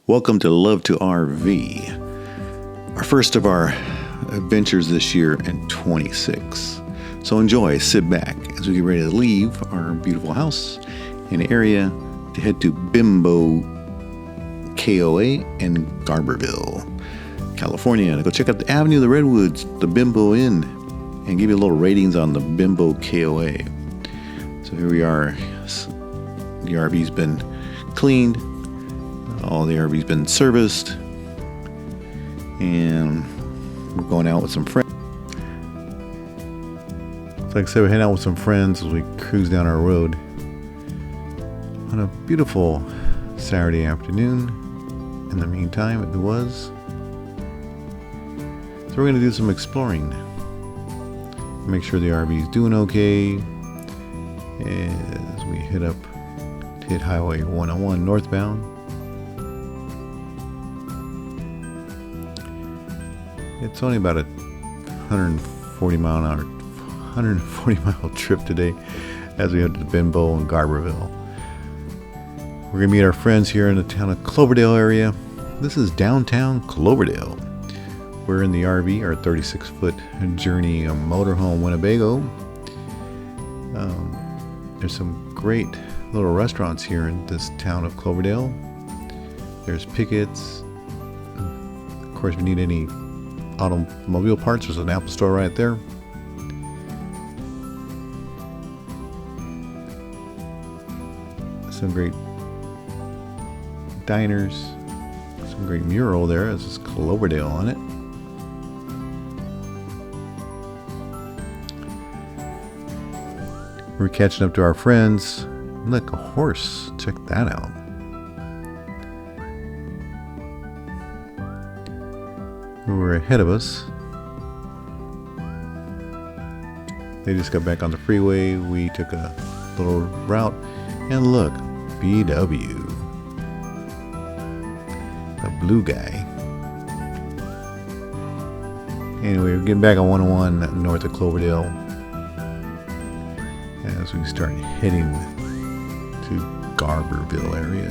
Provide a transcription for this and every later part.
Welcome to Love to RV, our first of our adventures this year in 26. So enjoy, sit back as we get ready to leave our beautiful house and area to head to Benbow KOA in Garberville, California, to go check out the Avenue of the Redwoods, the Benbow Inn, and give you a little ratings on the Benbow KOA. So here we are. The RV's been cleaned. All the RV's been serviced. And we're going out with some friends. So like I said, we're heading out with some friends as we cruise down our road on a beautiful Saturday afternoon. In the meantime, it was. So we're going to do some exploring. Make sure the RV is doing okay as we head up to hit Highway 101 northbound. It's only about a 140 mile trip today as we head to Benbow and Garberville. We're going to meet our friends here in the town of Cloverdale area. This is downtown Cloverdale. We're in the RV, our 36-foot Journey motorhome Winnebago. There's some great little restaurants here in this town of Cloverdale. There's Pickett's. Of course, if you need any automobile parts, there's an Apple store right there. Some great diners. Some great mural there. This is Cloverdale on it. We're catching up to our friends. Look, a horse. Check that out. Who were ahead of us. They just got back on the freeway. We took a little route. And look, BW. The blue guy. Anyway, we're getting back on 101 north of Cloverdale as we start heading to Garberville area.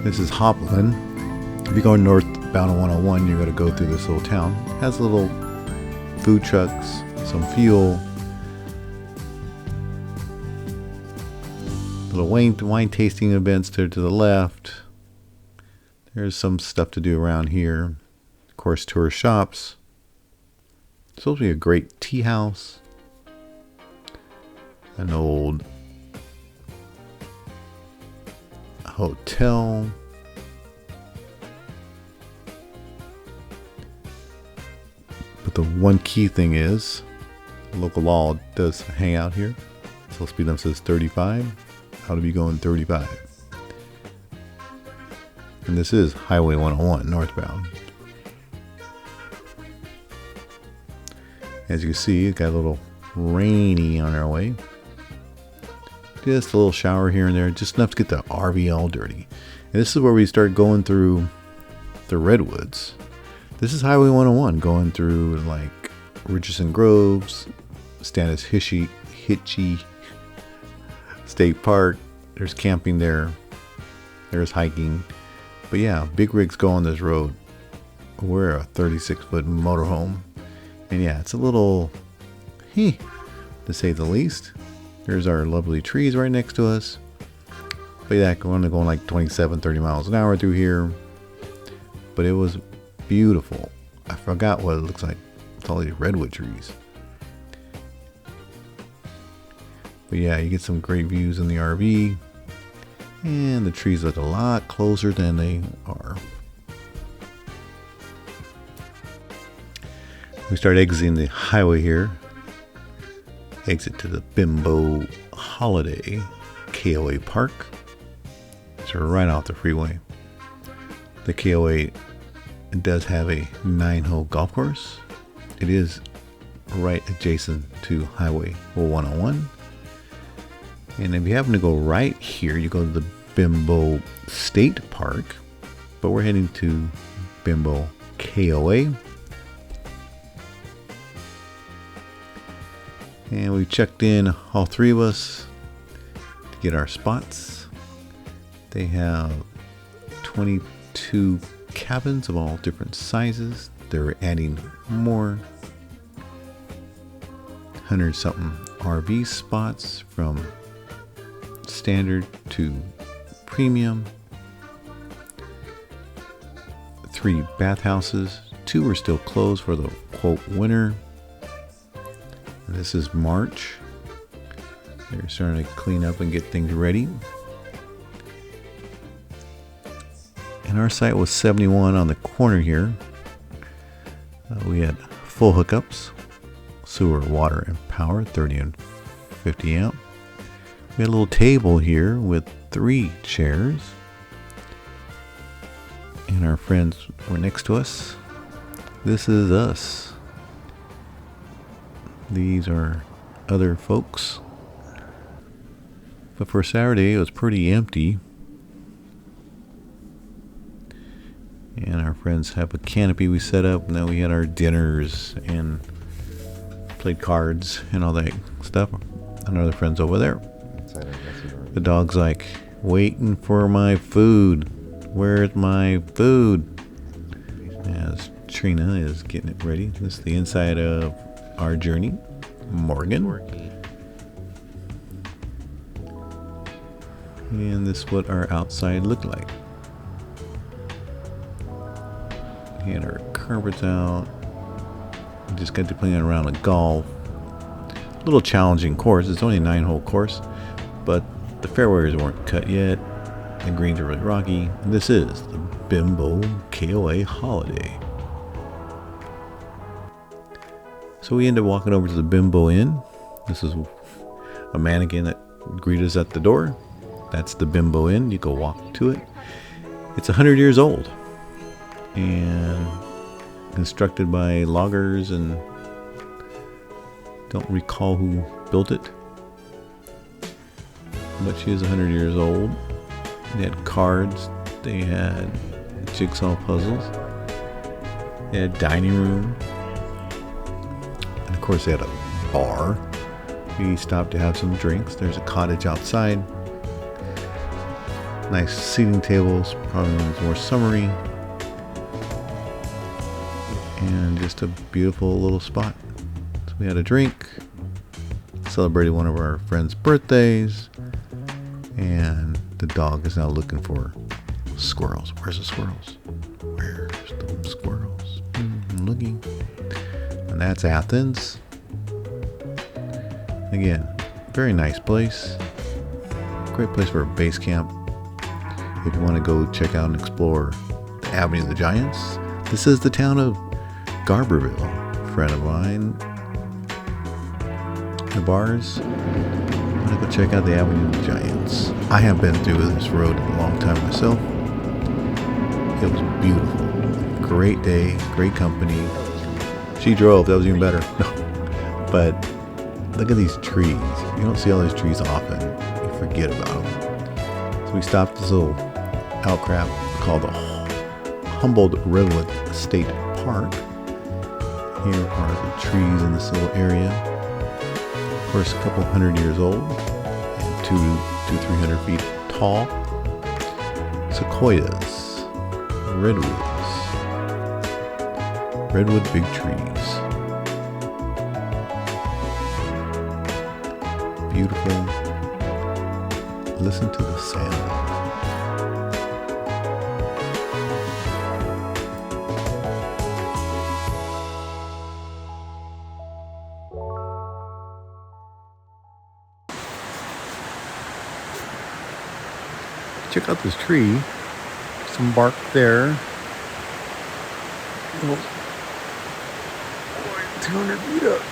This is Hopland. If you're going northbound on 101, you're going to go through this little town. It has little food trucks, some fuel, little wine tasting events there to the left. There's some stuff to do around here. Of course, tour shops. It's supposed to be a great tea house. An old hotel. But the one key thing is, local law does hang out here. So speed limit says 35. How to be going 35. And this is Highway 101 northbound. As you can see, it got a little rainy on our way. Just a little shower here and there, just enough to get the RV all dirty. And this is where we start going through the Redwoods. This is Highway 101 going through like Richardson Groves, Standish-Hickey State Park. There's camping there. There's hiking. But yeah, big rigs go on this road. We're a 36-foot motorhome. And yeah, it's a little, to say the least. There's our lovely trees right next to us. But yeah, we're only going like 27, 30 miles an hour through here. But it was beautiful. I forgot what it looks like. It's all these redwood trees. But yeah, you get some great views in the RV. And the trees look a lot closer than they are. We start exiting the highway here. Exit to the Benbow Holiday KOA Park. So we're right off the freeway. The KOA does have a 9-hole golf course. It is right adjacent to Highway 101. And if you happen to go right here, you go to the Benbow State Park. But we're heading to Benbow KOA. And we checked in, all three of us. to get our spots. They have 22 cabins of all different sizes. They're adding more 100-something RV spots from standard to premium. 3 bathhouses. 2 are still closed for the quote winter. This is March. They're starting to clean up and get things ready. And our site was 71 on the corner here. We had full hookups, sewer, water, and power, 30 and 50 amp. We had a little table here with 3 chairs. And our friends were next to us. This is us. These are other folks. But for Saturday, it was pretty empty. And our friends have a canopy we set up. Now we had our dinners and played cards and all that stuff. And other friends over there. The dog's like, waiting for my food. Where's my food? As Trina is getting it ready. This is the inside of our Journey. Morgan. And this is what our outside looked like. We had our carpets out. We just got to play around a golf. A little challenging course. It's only a 9-hole course, but the fairways weren't cut yet. The greens are really rocky. And this is the Benbow KOA Holiday. So we ended up walking over to the Benbow Inn. This is a mannequin that greeted us at the door. That's the Benbow Inn. You go walk to it. It's 100 years old and constructed by loggers, and don't recall who built it, but she is 100 years old. They had cards. They had jigsaw puzzles. They had dining room. And of course they had a bar. We stopped to have some drinks. There's a cottage outside. Nice seating tables, probably when it's more summery. And just a beautiful little spot. So we had a drink, celebrated one of our friends' birthdays, and the dog is now looking for squirrels. Where's the squirrels? Where's the squirrels? I'm looking. And that's Athens. Again, very nice place. Great place for a base camp. If you want to go check out and explore the Avenue of the Giants. This is the town of Garberville. A friend of mine, the bars. I'm going to go check out the Avenue of the Giants. I have been through this road a long time myself. It was beautiful. Great day, great company. She drove, that was even better. But look at these trees. You don't see all these trees often. You forget about them. So we stopped at this little outcrop called the Humboldt Redwood State Park. Here are the trees in this little area. Of course, a couple 100 years old and 200-300 feet tall. Sequoias, redwood big trees. Beautiful. Listen to the sound. Check out this tree. Some bark there. Oh, 200 feet up.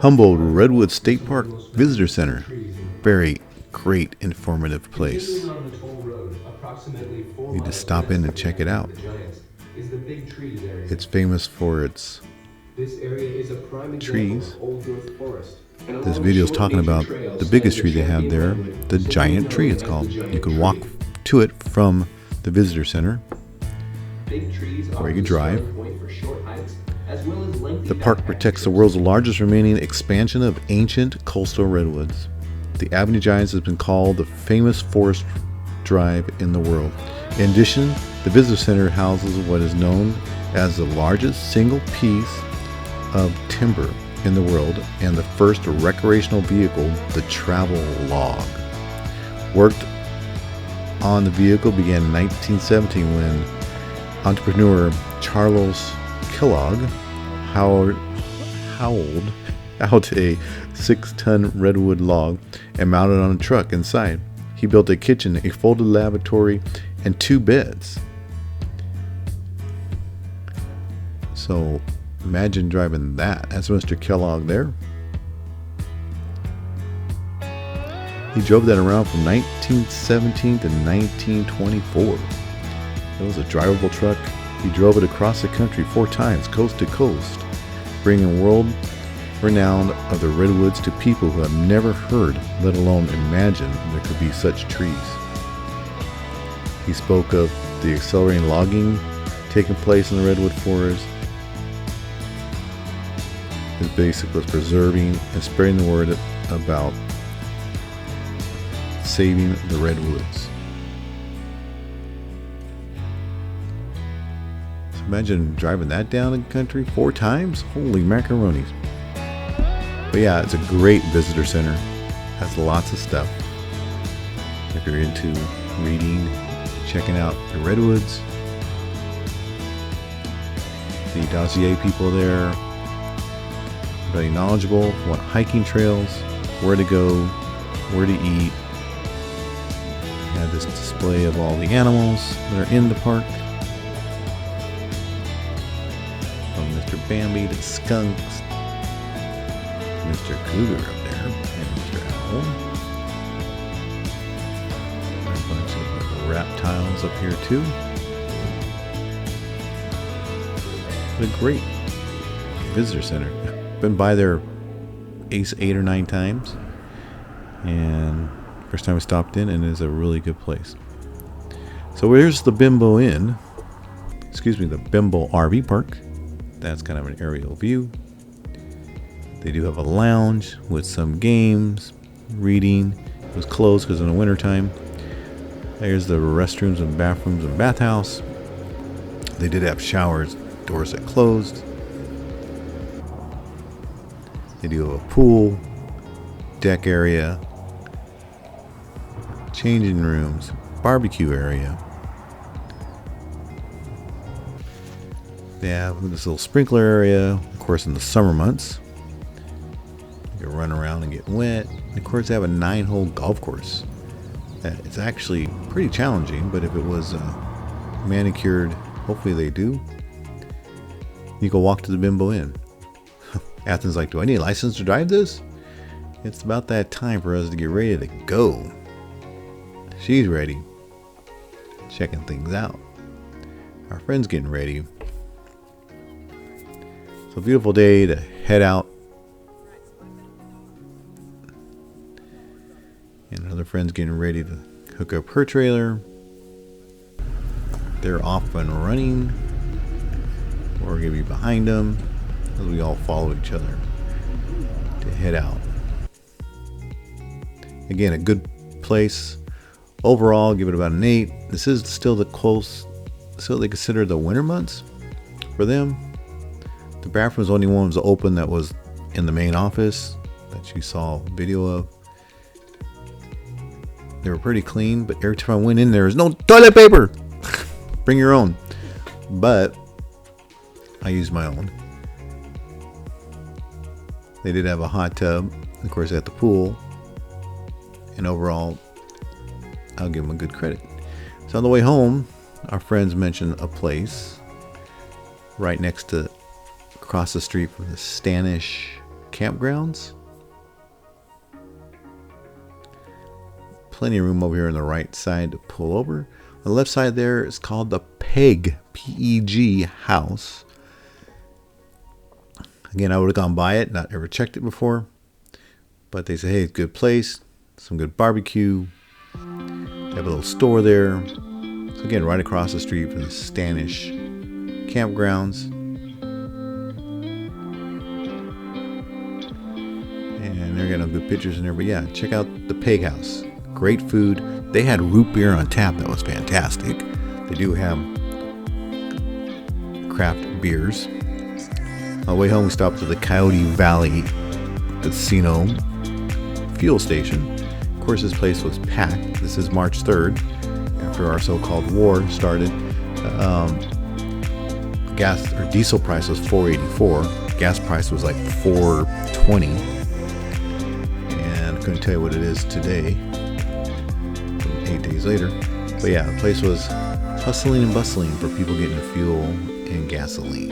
Humboldt Redwood State Park Visitor Center. Very great, informative place. You just stop in and check it out. It's famous for its trees. This video is talking about the biggest tree they have there, the giant tree it's called. You can walk to it from the visitor center, or you can drive. The park protects the world's largest remaining expansion of ancient coastal redwoods. The Avenue Giants has been called the famous forest drive in the world. In addition, the visitor center houses what is known as the largest single piece of timber in the world and the first recreational vehicle, the travel log. Work on the vehicle began in 1917 when entrepreneur Charles Kellogg hauled out a 6-ton redwood log and mounted on a truck inside. He built a kitchen, a folded lavatory, and 2 beds. So imagine driving that. That's Mr. Kellogg there. He drove that around from 1917 to 1924. It was a drivable truck. He drove it across the country 4 times, coast to coast, bringing world renown of the redwoods to people who have never heard, let alone imagined, there could be such trees. He spoke of the accelerating logging taking place in the redwood forest. His basic was preserving and spreading the word about saving the redwoods. So imagine driving that down the country 4 times. Holy macaronis. But yeah, it's a great visitor center. Has lots of stuff. If you're into reading, checking out the redwoods, the dossier people there, very knowledgeable, want hiking trails, where to go, where to eat. You have this display of all the animals that are in the park. From Mr. Bambi to skunks, Mr. Cougar up there, and Mr. Owl. A bunch of reptiles up here too. What a great visitor center. Been by there 8 or 9 times, and first time I stopped in, and it is a really good place. So here's the Benbow Inn, the Benbow RV Park. That's kind of an aerial view. They do have a lounge with some games, reading. It was closed because in the winter time. There's the restrooms and bathrooms and bathhouse. They did have showers, doors that closed. They do have a pool, deck area, changing rooms, barbecue area. They have this little sprinkler area, of course, in the summer months. You can run around and get wet. And of course, they have a 9-hole golf course. It's actually pretty challenging, but if it was manicured, hopefully they do. You can walk to the Benbow Inn. Athens like, do I need a license to drive this? It's about that time for us to get ready to go. She's ready. Checking things out. Our friend's getting ready. So beautiful day to head out. And another friend's getting ready to hook up her trailer. They're off and running. We're going to be behind them as we all follow each other to head out. Again, a good place. Overall, give it about an 8. This is still the close, so they consider the winter months for them. The bathroom was only one was open that was in the main office that you saw video of. They were pretty clean, but every time I went in there was no toilet paper. Bring your own. But I used my own. They did have a hot tub, of course, at the pool. And overall, I'll give them a good credit. So on the way home, our friends mentioned a place right next to, across the street from the Standish-Hickey campgrounds. Plenty of room over here on the right side to pull over. On the left side there is called the PEG, P-E-G house. Again, I would have gone by it, not ever checked it before. But they say, hey, it's a good place, some good barbecue. They have a little store there. So again, right across the street from the Standish campgrounds. And they're getting good pictures in there. But yeah, check out the Peg House. Great food. They had root beer on tap. That was fantastic. They do have craft beers. On the way home, we stopped at the Coyote Valley Casino fuel station. Of course, this place was packed. This is March 3rd, after our so-called war started. Gas or diesel price was $4.84. Gas price was like $4.20. And I couldn't tell you what it is today, 8 days later. But yeah, the place was hustling and bustling for people getting the fuel and gasoline.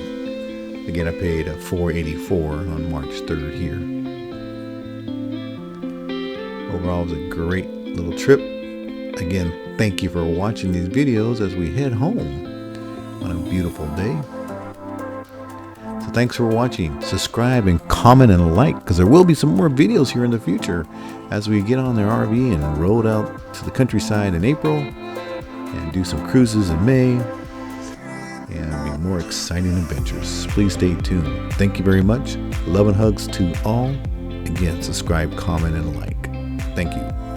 Again, I paid $4.84 on March 3rd here. Overall, it was a great little trip. Again, thank you for watching these videos as we head home on a beautiful day. So thanks for watching. Subscribe and comment and like, because there will be some more videos here in the future as we get on their RV and roll out to the countryside in April and do some cruises in May and be more exciting adventures. Please stay tuned. Thank you very much. Love and hugs to all. Again, subscribe, comment, and like. Thank you.